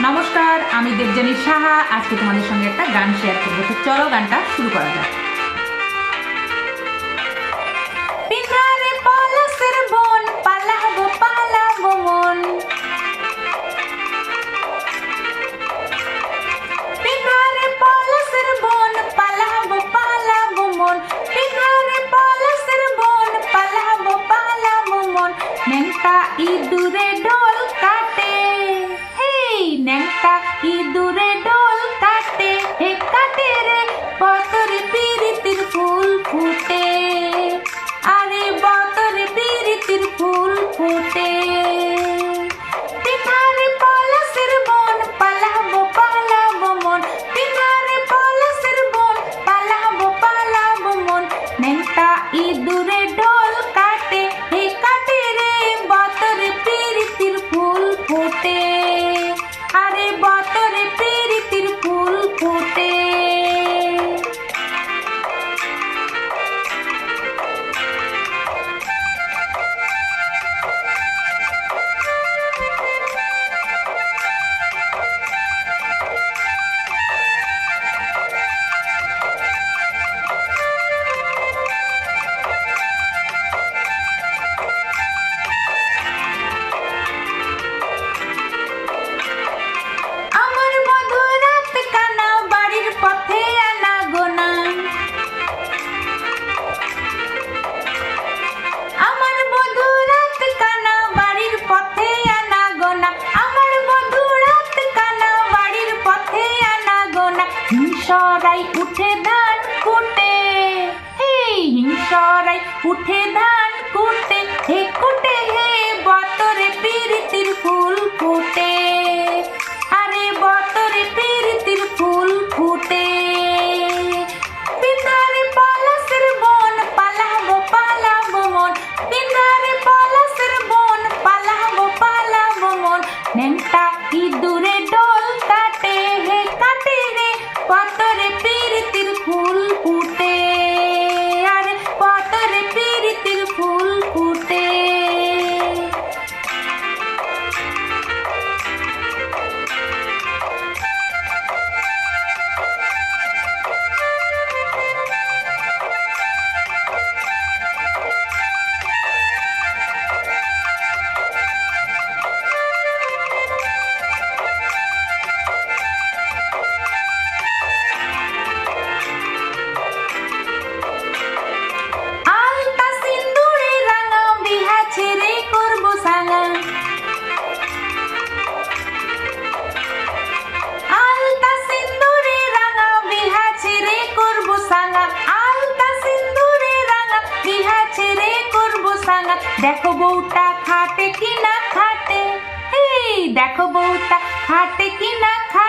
নমস্কার, আমি দেবযানী সাহা। আজকে তোমাদের সঙ্গে একটা গান শেয়ার করবো। তো চলো গানটা শুরু করা যাক। পিনারে পলাশের বন, পালাবো পালাবো মন। পিনারে পলাশের বন, পালাবো পালাবো মন। পিনারে পলাশের বন, পালাবো পালাবো মন। নেংটা ইঁদুরে ডোল কাটে, নেংটা ইঁদুরে ডোল কাটে, হে কাটে রে বতরে পিরিতির ফুল ফুটে, আরে বতরে পিরিতির ফুল ফুটে। পিনারে পলাশের বন, পালাবো পালাবো মন। পিনারে পলাশের বন, পালাবো পালাবো মন। নেংটা ইঁদুরে ডোল কাটে, হে কাটে রে বতরে পিরিতির ফুল ফুটে, আরে বতরে পিরিতির ফুল ফুটে। আমার মধুরাত কানা বাড়ির পথে আনা গোনা, আমার মধুরাত কানা বাড়ির পথে আনা গোনা, আমার মধুরাত কানা বাড়ির পথে আনা গোনা। হিংসরাই উঠে ধান কুটে, হে হিংসরাই উঠে ধান কুটে, হে কুটে হে বতরে পিরিতির ফুল ফুটে, আরে বতরে পিরিতির ফুল ফুটে। পিনারে পলাশের বন, পালাবো পালাবো মন। পিনারে পলাশের বন, পালাবো পালাবো মন। নেংটা ইঁদুরে ডোল কাটে, হে কাটে রে বতরে পিরিতির ফুল ফুটে, আরে বতরে পিরিতির ফুল ফুটে। আলতা সিন্দুরে রাঙা, বিহা ছেড়ে করবো সাঙা। আলতা সিন্দুরে রাঙা, বিহা ছেড়ে করবো সাঙা। আলতা সিন্দুরে রাঙা, বিহা ছেড়ে করবো সাঙা। দেখো বউটা খাটে কিনা খাটে, দেখো বউটা খাটে কিনা খাটে।